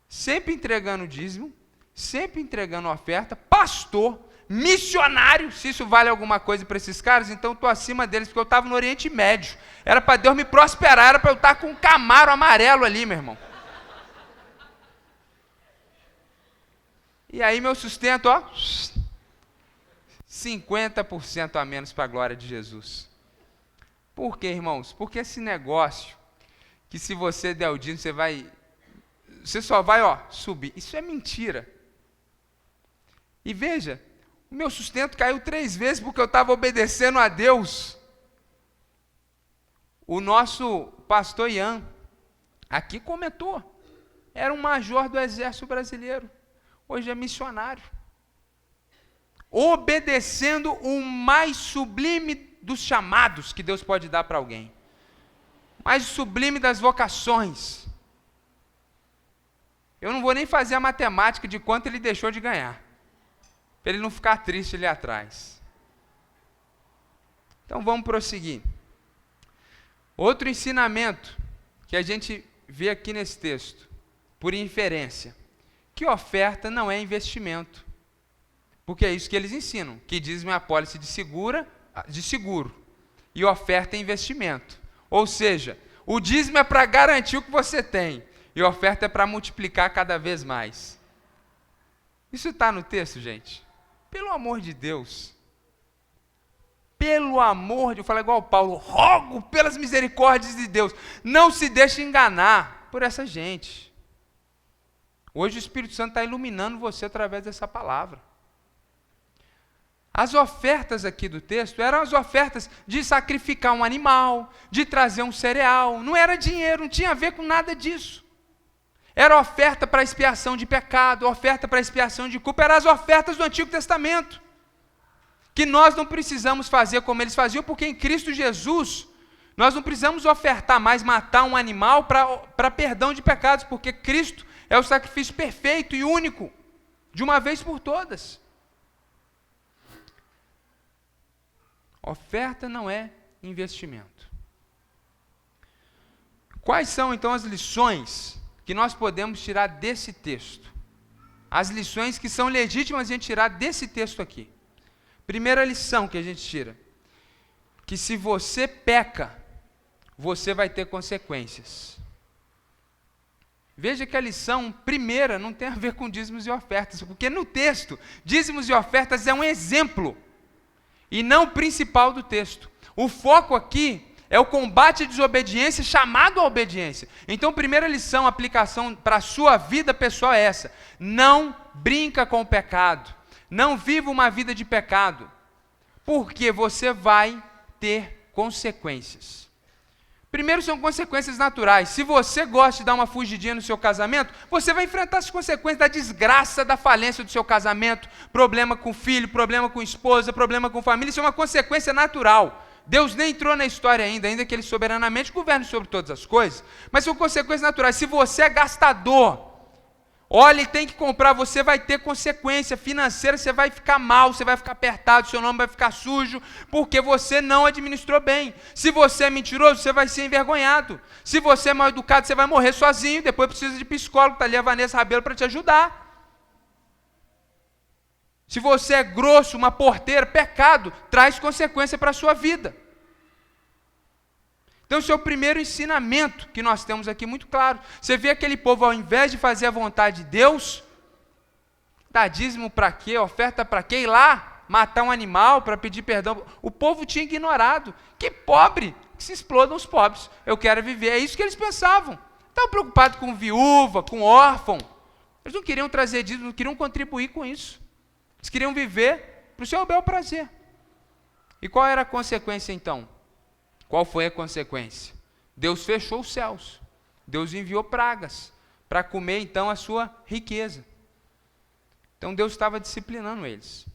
Sempre entregando dízimo, sempre entregando oferta, pastor, missionário, se isso vale alguma coisa para esses caras, então estou acima deles, porque eu estava no Oriente Médio. Era para Deus me prosperar, era para eu estar com um Camaro amarelo ali, meu irmão. E aí meu sustento, ó, 50% a menos para a glória de Jesus. Por quê, irmãos? Porque esse negócio, que se você der o dízimo, você só vai, ó, subir. Isso é mentira. E veja, o meu sustento caiu 3 vezes porque eu estava obedecendo a Deus. O nosso pastor Ian, aqui comentou, era um major do exército brasileiro, hoje é missionário, obedecendo o mais sublime dos chamados que Deus pode dar para alguém, mais sublime das vocações. Eu não vou nem fazer a matemática de quanto ele deixou de ganhar, para ele não ficar triste ali atrás. Então vamos prosseguir. Outro ensinamento que a gente vê aqui nesse texto, por inferência, que oferta não é investimento. Porque é isso que eles ensinam, que dízimo é apólice de seguro, e oferta é investimento. Ou seja, o dízimo é para garantir o que você tem, e a oferta é para multiplicar cada vez mais. Isso está no texto, gente? Pelo amor de Deus. Pelo amor de Deus, eu falo igual Paulo, rogo pelas misericórdias de Deus, não se deixe enganar por essa gente. Hoje o Espírito Santo está iluminando você através dessa palavra. As ofertas aqui do texto eram as ofertas de sacrificar um animal, de trazer um cereal, não era dinheiro, não tinha a ver com nada disso. Era oferta para expiação de pecado, oferta para expiação de culpa, eram as ofertas do Antigo Testamento, que nós não precisamos fazer como eles faziam, porque em Cristo Jesus, nós não precisamos ofertar mais, matar um animal para perdão de pecados, porque Cristo é o sacrifício perfeito e único, de uma vez por todas. Oferta não é investimento. Quais são então as lições que nós podemos tirar desse texto? As lições que são legítimas a gente tirar desse texto aqui. Primeira lição que a gente tira, que se você peca, você vai ter consequências. Veja que a lição primeira não tem a ver com dízimos e ofertas, porque no texto, dízimos e ofertas é um exemplo, e não o principal do texto. O foco aqui é o combate à desobediência chamado à obediência. Então, primeira lição, aplicação para a sua vida pessoal é essa: não brinca com o pecado, não viva uma vida de pecado, porque você vai ter consequências. Primeiro são consequências naturais. Se você gosta de dar uma fugidinha no seu casamento, você vai enfrentar as consequências da desgraça, da falência do seu casamento, problema com filho, problema com esposa, problema com família. Isso é uma consequência natural. Deus nem entrou na história ainda que Ele soberanamente governe sobre todas as coisas, mas são consequências naturais. Se você é gastador, olha, e tem que comprar, você vai ter consequência financeira, você vai ficar mal, você vai ficar apertado, seu nome vai ficar sujo, porque você não administrou bem. Se você é mentiroso, você vai ser envergonhado. Se você é mal educado, você vai morrer sozinho, depois precisa de psicólogo, está ali a Vanessa Rabelo para te ajudar. Se você é grosso, uma porteira, pecado, traz consequência para a sua vida. Então, esse é o primeiro ensinamento que nós temos aqui muito claro. Você vê aquele povo, ao invés de fazer a vontade de Deus, dá dízimo para quê? Oferta para quê? Ir lá matar um animal para pedir perdão. O povo tinha ignorado. Que pobre, que se explodam os pobres. Eu quero viver. É isso que eles pensavam. Estavam preocupados com viúva, com órfão. Eles não queriam trazer dízimo, não queriam contribuir com isso. Eles queriam viver para o seu bel prazer. E qual era a consequência então? Qual foi a consequência? Deus fechou os céus. Deus enviou pragas para comer então a sua riqueza. Então Deus estava disciplinando eles.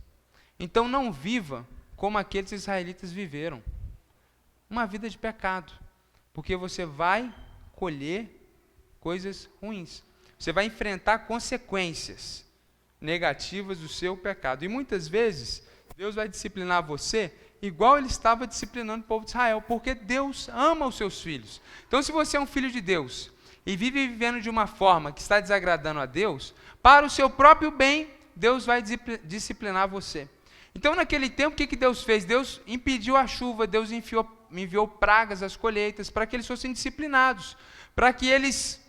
Então não viva como aqueles israelitas viveram. Uma vida de pecado. Porque você vai colher coisas ruins. Você vai enfrentar consequências negativas do seu pecado. E muitas vezes, Deus vai disciplinar você igual Ele estava disciplinando o povo de Israel, porque Deus ama os seus filhos. Então, se você é um filho de Deus e vive vivendo de uma forma que está desagradando a Deus, para o seu próprio bem, Deus vai disciplinar você. Então, naquele tempo, o que Deus fez? Deus impediu a chuva, Deus enviou pragas às colheitas, para que eles fossem disciplinados, para que eles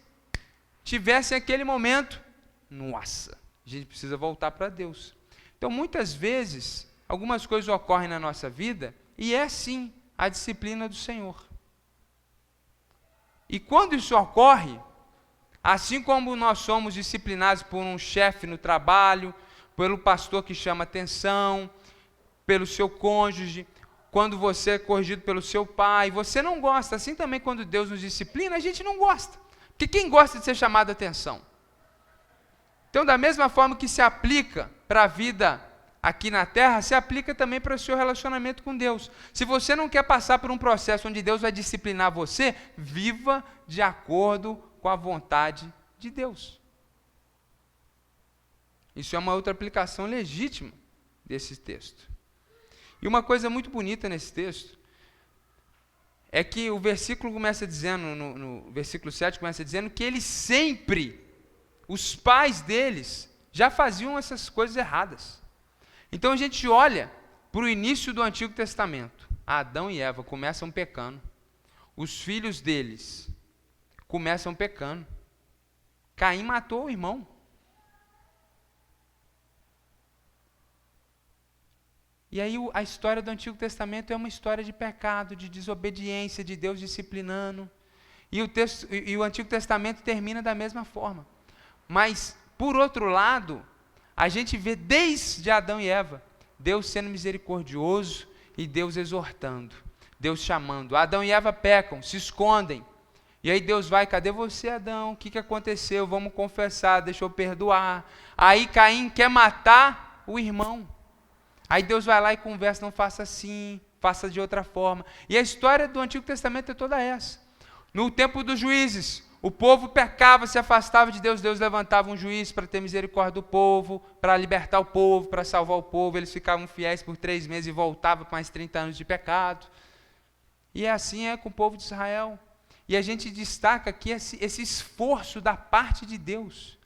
tivessem aquele momento, nossa, A gente precisa voltar para Deus. Então, muitas vezes, algumas coisas ocorrem na nossa vida e é sim a disciplina do Senhor. E quando isso ocorre, assim como nós somos disciplinados por um chefe no trabalho, pelo pastor que chama atenção, pelo seu cônjuge, quando você é corrigido pelo seu pai, você não gosta. Assim também quando Deus nos disciplina, a gente não gosta. Porque quem gosta de ser chamado a atenção? Então, da mesma forma que se aplica para a vida aqui na terra, se aplica também para o seu relacionamento com Deus. Se você não quer passar por um processo onde Deus vai disciplinar você, viva de acordo com a vontade de Deus. Isso é uma outra aplicação legítima desse texto. E uma coisa muito bonita nesse texto é que o versículo começa dizendo, no versículo 7 começa dizendo que eles sempre, os pais deles, já faziam essas coisas erradas. Então a gente olha para o início do Antigo Testamento. Adão e Eva começam pecando. Os filhos deles começam pecando. Caim matou o irmão. E aí a história do Antigo Testamento é uma história de pecado, de desobediência, de Deus disciplinando. E o Antigo Testamento termina da mesma forma. Mas, por outro lado, a gente vê desde Adão e Eva, Deus sendo misericordioso e Deus exortando, Deus chamando. Adão e Eva pecam, se escondem. E aí Deus vai, cadê você, Adão? O que aconteceu? Vamos confessar, deixa eu perdoar. Aí Caim quer matar o irmão. Aí Deus vai lá e conversa, não faça assim, faça de outra forma. E a história do Antigo Testamento é toda essa. No tempo dos juízes, o povo pecava, se afastava de Deus, Deus levantava um juiz para ter misericórdia do povo, para libertar o povo, para salvar o povo. Eles ficavam fiéis por 3 meses e voltavam com mais 30 anos de pecado. E assim é com o povo de Israel. E a gente destaca aqui esse esforço da parte de Deus,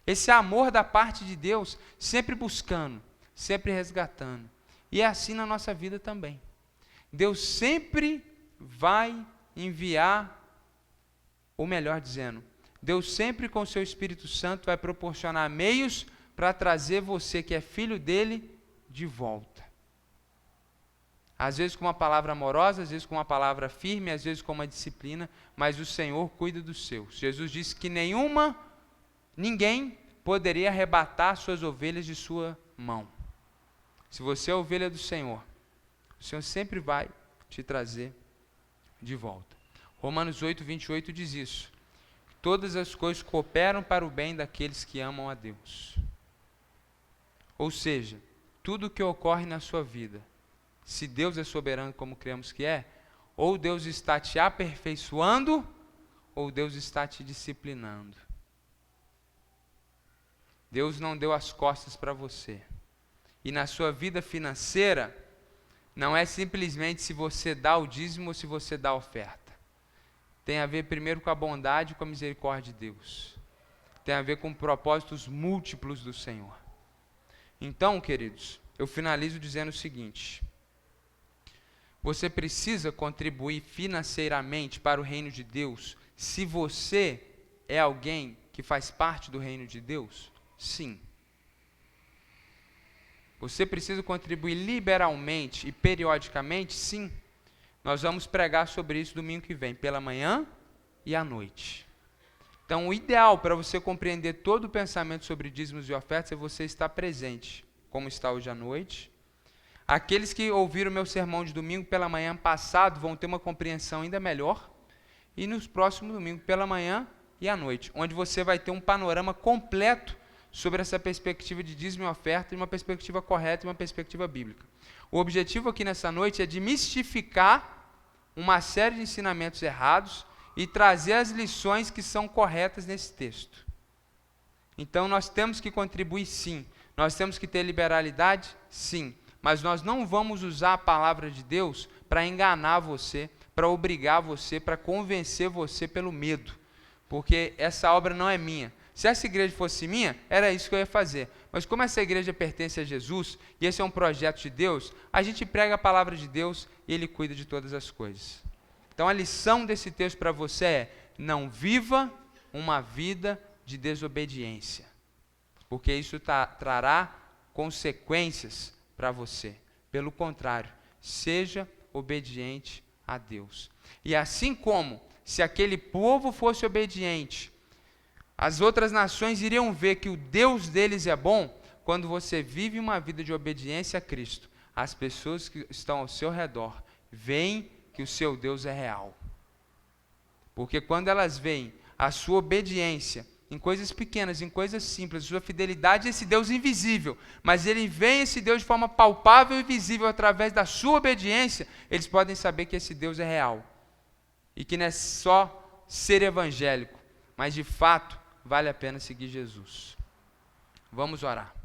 esse amor da parte de Deus, sempre buscando, sempre resgatando. E é assim na nossa vida também. Deus sempre vai enviar, ou melhor dizendo, Deus sempre com o seu Espírito Santo vai proporcionar meios para trazer você que é filho dele de volta. Às vezes com uma palavra amorosa, às vezes com uma palavra firme, às vezes com uma disciplina, mas o Senhor cuida dos seus. Jesus disse que ninguém poderia arrebatar suas ovelhas de sua mão. Se você é ovelha do Senhor, o Senhor sempre vai te trazer de volta. Romanos 8, 28 diz isso. Todas as coisas cooperam para o bem daqueles que amam a Deus. Ou seja, tudo o que ocorre na sua vida, se Deus é soberano como cremos que é, ou Deus está te aperfeiçoando, ou Deus está te disciplinando. Deus não deu as costas para você. E na sua vida financeira, não é simplesmente se você dá o dízimo ou se você dá a oferta. Tem a ver primeiro com a bondade e com a misericórdia de Deus. Tem a ver com propósitos múltiplos do Senhor. Então, queridos, eu finalizo dizendo o seguinte: você precisa contribuir financeiramente para o reino de Deus se você é alguém que faz parte do reino de Deus? Sim. Você precisa contribuir liberalmente e periodicamente? Sim. Nós vamos pregar sobre isso domingo que vem, pela manhã e à noite. Então, o ideal para você compreender todo o pensamento sobre dízimos e ofertas é você estar presente, como está hoje à noite. Aqueles que ouviram o meu sermão de domingo pela manhã passado vão ter uma compreensão ainda melhor. E nos próximos domingos, pela manhã e à noite, onde você vai ter um panorama completo sobre essa perspectiva de dízimo e oferta, de uma perspectiva correta e uma perspectiva bíblica. O objetivo aqui nessa noite é desmistificar uma série de ensinamentos errados e trazer as lições que são corretas nesse texto. Então nós temos que contribuir sim, nós temos que ter liberalidade sim, mas nós não vamos usar a palavra de Deus para enganar você, para obrigar você, para convencer você pelo medo, porque essa obra não é minha. Se essa igreja fosse minha, era isso que eu ia fazer. Mas como essa igreja pertence a Jesus, e esse é um projeto de Deus, a gente prega a palavra de Deus e Ele cuida de todas as coisas. Então a lição desse texto para você é: não viva uma vida de desobediência. porque isso trará consequências para você. Pelo contrário, seja obediente a Deus. E assim como, se aquele povo fosse obediente, as outras nações iriam ver que o Deus deles é bom. Quando você vive uma vida de obediência a Cristo, as pessoas que estão ao seu redor veem que o seu Deus é real. Porque quando elas veem a sua obediência em coisas pequenas, em coisas simples, a sua fidelidade a esse Deus invisível, mas ele vê esse Deus de forma palpável e visível através da sua obediência, eles podem saber que esse Deus é real. E que não é só ser evangélico, mas de fato vale a pena seguir Jesus. Vamos orar.